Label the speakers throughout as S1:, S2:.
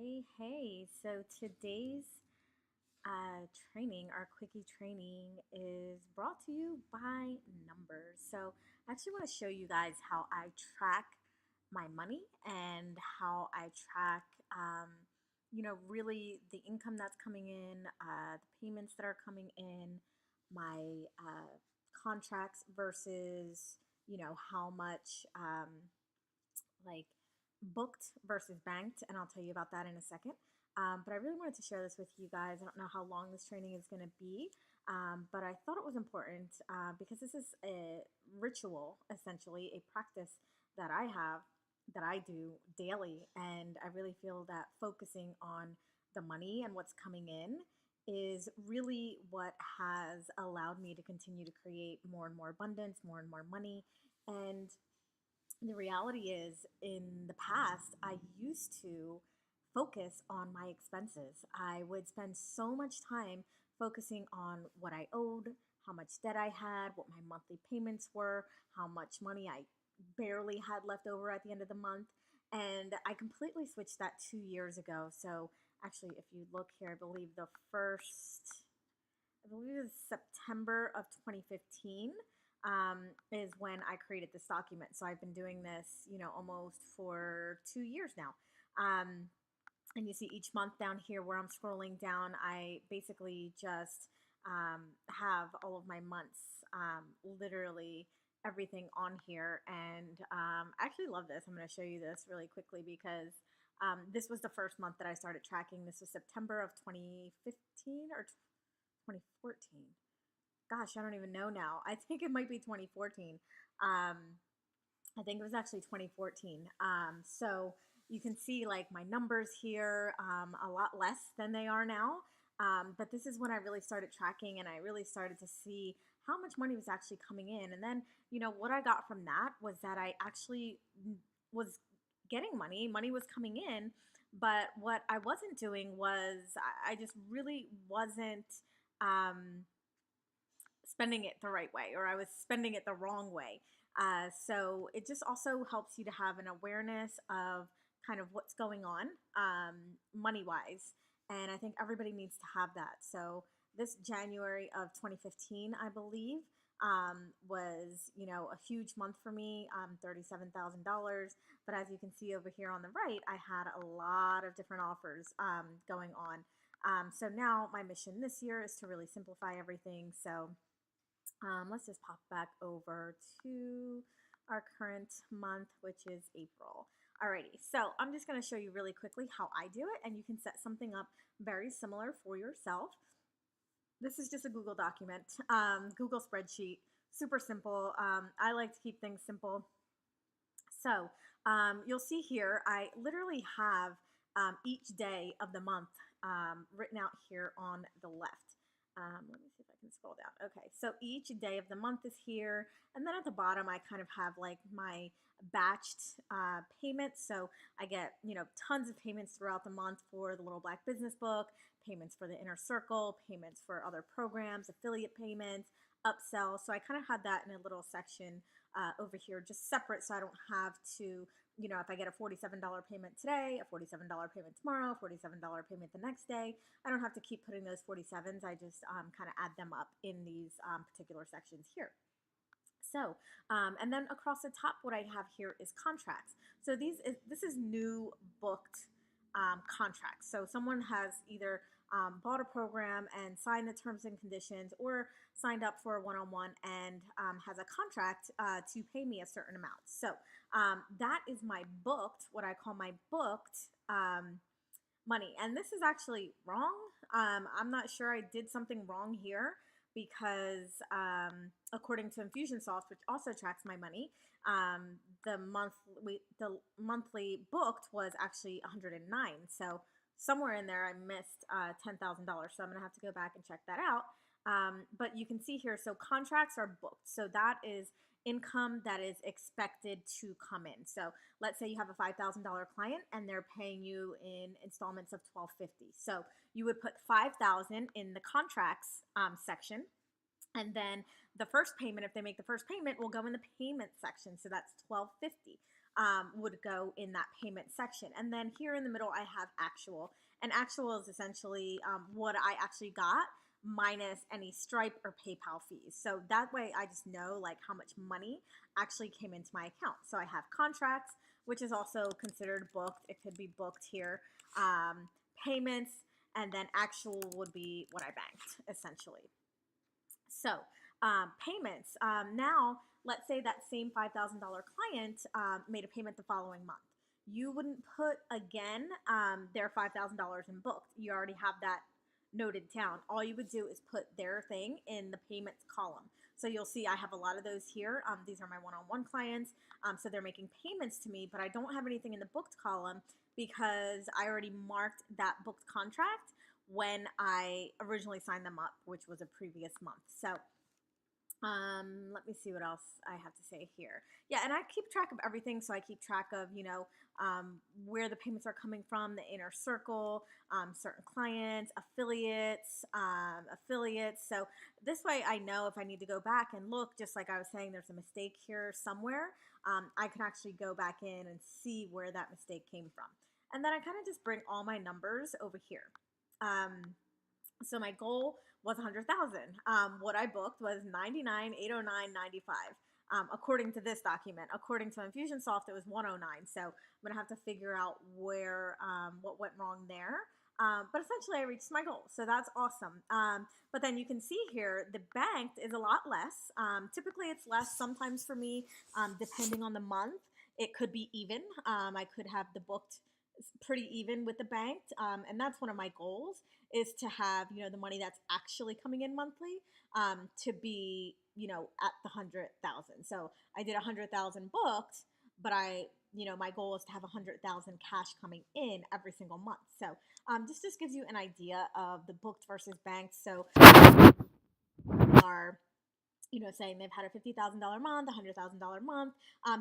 S1: Hey. So today's training, our quickie training, is brought to you by Numbers. So I actually want to show you guys how I track my money and how I track, really the income that's coming in, the payments that are coming in, my contracts versus, how much. Like booked versus banked, and I'll tell you about that in a second. But I really wanted to share this with you guys. I don't know how long this training is going to be, but I thought it was important because this is a ritual, essentially, a practice that I have that I do daily. And I really feel that focusing on the money and what's coming in is really what has allowed me to continue to create more and more abundance, more and more money. And the reality is, in the past, I used to focus on my expenses. I would spend so much time focusing on what I owed, how much debt I had, what my monthly payments were, how much money I barely had left over at the end of the month. And I completely switched that 2 years ago. So, actually, if you look here, I believe it was September of 2015 is when I created this document. So I've been doing this, almost for 2 years now. And you see each month down here where I'm scrolling down, I basically just have all of my months, literally everything on here. And I actually love this. I'm going to show you this really quickly because this was the first month that I started tracking. This was September of 2015 or 2014. Gosh, I don't even know now. I think it might be 2014. I think it was actually 2014. So you can see like my numbers here, a lot less than they are now. But this is when I really started tracking and I really started to see how much money was actually coming in. And then, what I got from that was that I actually was getting money, money was coming in. But what I wasn't doing was I just really wasn't. Um, Spending it the right way, or I was spending it the wrong way. So it just also helps you to have an awareness of kind of what's going on, money wise. And I think everybody needs to have that. So this January of 2015, I believe, was, a huge month for me, $37,000. But as you can see over here on the right, I had a lot of different offers going on. So now my mission this year is to really simplify everything. So let's just pop back over to our current month, which is April. Alrighty, so I'm just going to show you really quickly how I do it, and you can set something up very similar for yourself. This is just a Google document, Google spreadsheet, super simple. I like to keep things simple. So you'll see here, I literally have each day of the month written out here on the left. Let me see if I can scroll down. Okay, so each day of the month is here. And then at the bottom, I kind of have like my batched payments. So I get, tons of payments throughout the month for the Little Black Business Book, payments for the Inner Circle, payments for other programs, affiliate payments, upsell. So I kind of had that in a little section over here, just separate, so I don't have to, if I get a $47 payment today, a $47 payment tomorrow, $47 payment the next day, I don't have to keep putting those 47s. I just kind of add them up in these particular sections here. So, and then across the top, what I have here is contracts. So this is new booked contracts. So someone has either bought a program and signed the terms and conditions, or signed up for a one-on-one and has a contract to pay me a certain amount. So that is my booked, what I call my booked money. And this is actually wrong. I'm not sure, I did something wrong here because according to Infusionsoft, which also tracks my money, the monthly booked was actually 109. So somewhere in there I missed $10,000. So I'm gonna have to go back and check that out. But you can see here, so contracts are booked. So that is income that is expected to come in. So let's say you have a $5,000 client and they're paying you in installments of $1,250. So you would put 5,000 in the contracts section. And then the first payment, if they make the first payment, will go in the payment section. So that's $1,250. would go in that payment section. And then here in the middle, I have actual. And actual is essentially what I actually got minus any Stripe or PayPal fees. So that way I just know like how much money actually came into my account. So I have contracts, which is also considered booked. It could be booked here. Payments, and then actual would be what I banked essentially. So payments. Now, let's say that same $5,000 client made a payment the following month. You wouldn't put again their $5,000 in booked. You already have that noted down. All you would do is put their thing in the payments column. So you'll see I have a lot of those here. These are my one-on-one clients. So they're making payments to me, but I don't have anything in the booked column because I already marked that booked contract when I originally signed them up, which was a previous month. So let me see what else I have to say here. Yeah, and I keep track of everything. So I keep track of, where the payments are coming from, the inner circle, certain clients, affiliates. So this way I know if I need to go back and look, just like I was saying, there's a mistake here somewhere. I can actually go back in and see where that mistake came from. And then I kind of just bring all my numbers over here. So my goal was 100,000. What I booked was 99,809.95. According to this document. According to Infusionsoft, it was 109. So I'm gonna have to figure out where what went wrong there. But essentially, I reached my goal, so that's awesome. But then you can see here, the banked is a lot less. Typically, it's less. Sometimes for me, depending on the month, it could be even. I could have the booked pretty even with the banked, and that's one of my goals is to have the money that's actually coming in monthly to be at the 100,000. So I did 100,000 booked, but my goal is to have 100,000 cash coming in every single month. So this just gives you an idea of the booked versus banked. So are saying they've had a $50,000 month, $100,000 month.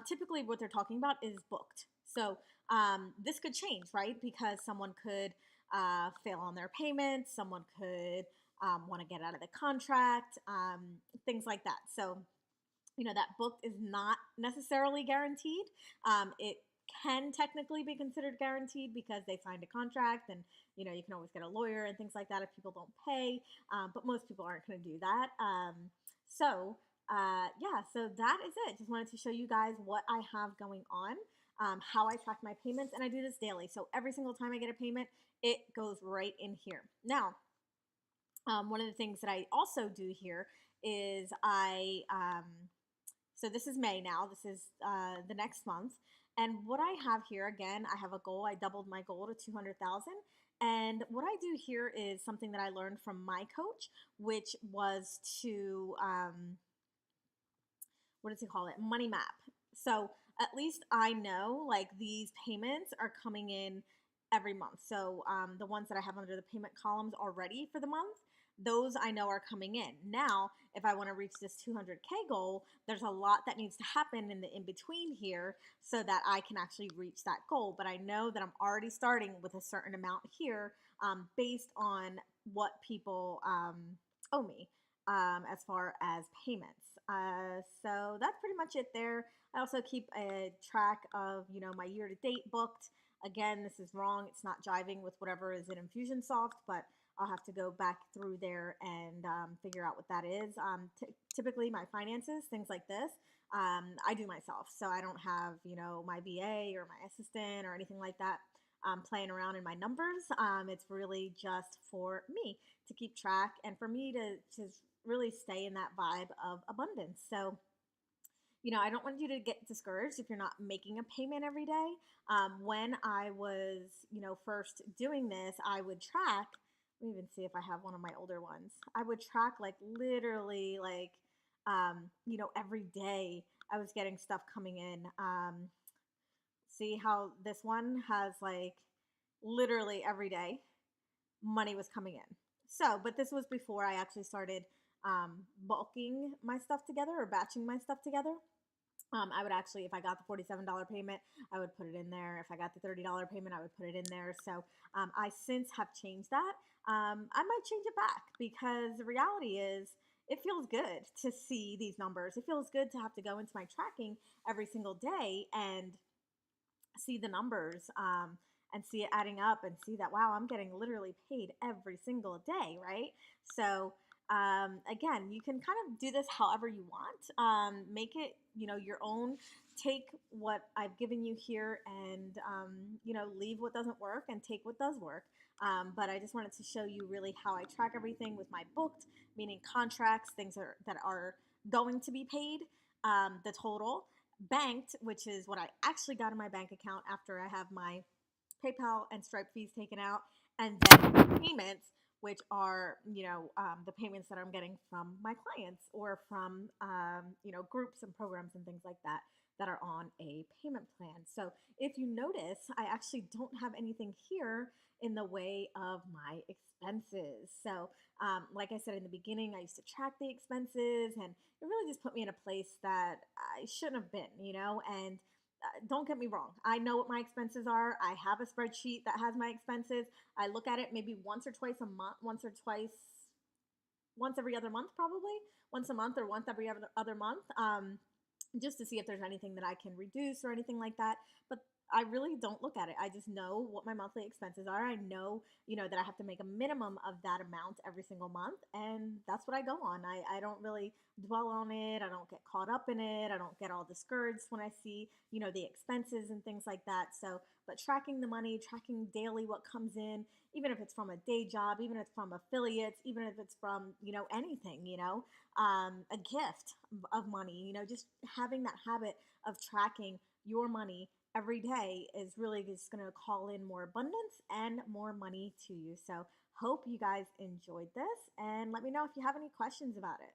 S1: Typically, what they're talking about is booked. So this could change, right? Because someone could fail on their payments, someone could want to get out of the contract, things like that. So that booked is not necessarily guaranteed. It can technically be considered guaranteed because they signed a contract, and you can always get a lawyer and things like that if people don't pay. But most people aren't going to do that. So that is it. Just wanted to show you guys what I have going on, how I track my payments, and I do this daily. So every single time I get a payment, it goes right in here. Now, one of the things that I also do here is so this is May now. This is the next month. And what I have here, again, I have a goal. I doubled my goal to 200,000. And what I do here is something that I learned from my coach, which was to, what does he call it? Money map. So at least I know like these payments are coming in every month. So the ones that I have under the payment columns already for the month, those I know are coming in. Now, if I want to reach this 200K goal, there's a lot that needs to happen in the in-between here so that I can actually reach that goal. But I know that I'm already starting with a certain amount here based on what people owe me as far as payments. So that's pretty much it there. I also keep a track of, my year-to-date booked. Again, this is wrong. It's not jiving with whatever is in Infusionsoft, but I'll have to go back through there and figure out what that is. Typically, my finances, things like this, I do myself. So I don't have, my VA or my assistant or anything like that playing around in my numbers. It's really just for me to keep track and for me to really stay in that vibe of abundance. So I don't want you to get discouraged if you're not making a payment every day. When I was, first doing this, I would track. Let me even see if I have one of my older ones. I would track like literally like, every day I was getting stuff coming in. See how this one has like literally every day money was coming in. So, but this was before I actually started bulking my stuff together or batching my stuff together. I would actually, if I got the $47 payment, I would put it in there. If I got the $30 payment, I would put it in there. So I since have changed that. I might change it back because the reality is it feels good to see these numbers. It feels good to have to go into my tracking every single day and see the numbers, and see it adding up and see that, wow, I'm getting literally paid every single day, right? So, again, you can kind of do this however you want. Make it, your own. Take what I've given you here and, leave what doesn't work and take what does work. But I just wanted to show you really how I track everything with my booked, meaning contracts, things that are going to be paid, the total, banked, which is what I actually got in my bank account after I have my PayPal and Stripe fees taken out, and then payments, which are, the payments that I'm getting from my clients or from, groups and programs and things like that are on a payment plan. So if you notice, I actually don't have anything here in the way of my expenses. So, like I said in the beginning, I used to track the expenses, and it really just put me in a place that I shouldn't have been, and don't get me wrong. I know what my expenses are. I have a spreadsheet that has my expenses. I look at it maybe once or twice a month, once every other month, probably once a month or once every other month, just to see if there's anything that I can reduce or anything like that. But I really don't look at it. I just know what my monthly expenses are. I know, that I have to make a minimum of that amount every single month. And that's what I go on. I don't really dwell on it. I don't get caught up in it. I don't get all discouraged when I see, the expenses and things like that. So, but tracking the money, tracking daily what comes in, even if it's from a day job, even if it's from affiliates, even if it's from, anything, a gift of money, just having that habit of tracking your money every day is really just going to call in more abundance and more money to you. So, hope you guys enjoyed this, and let me know if you have any questions about it.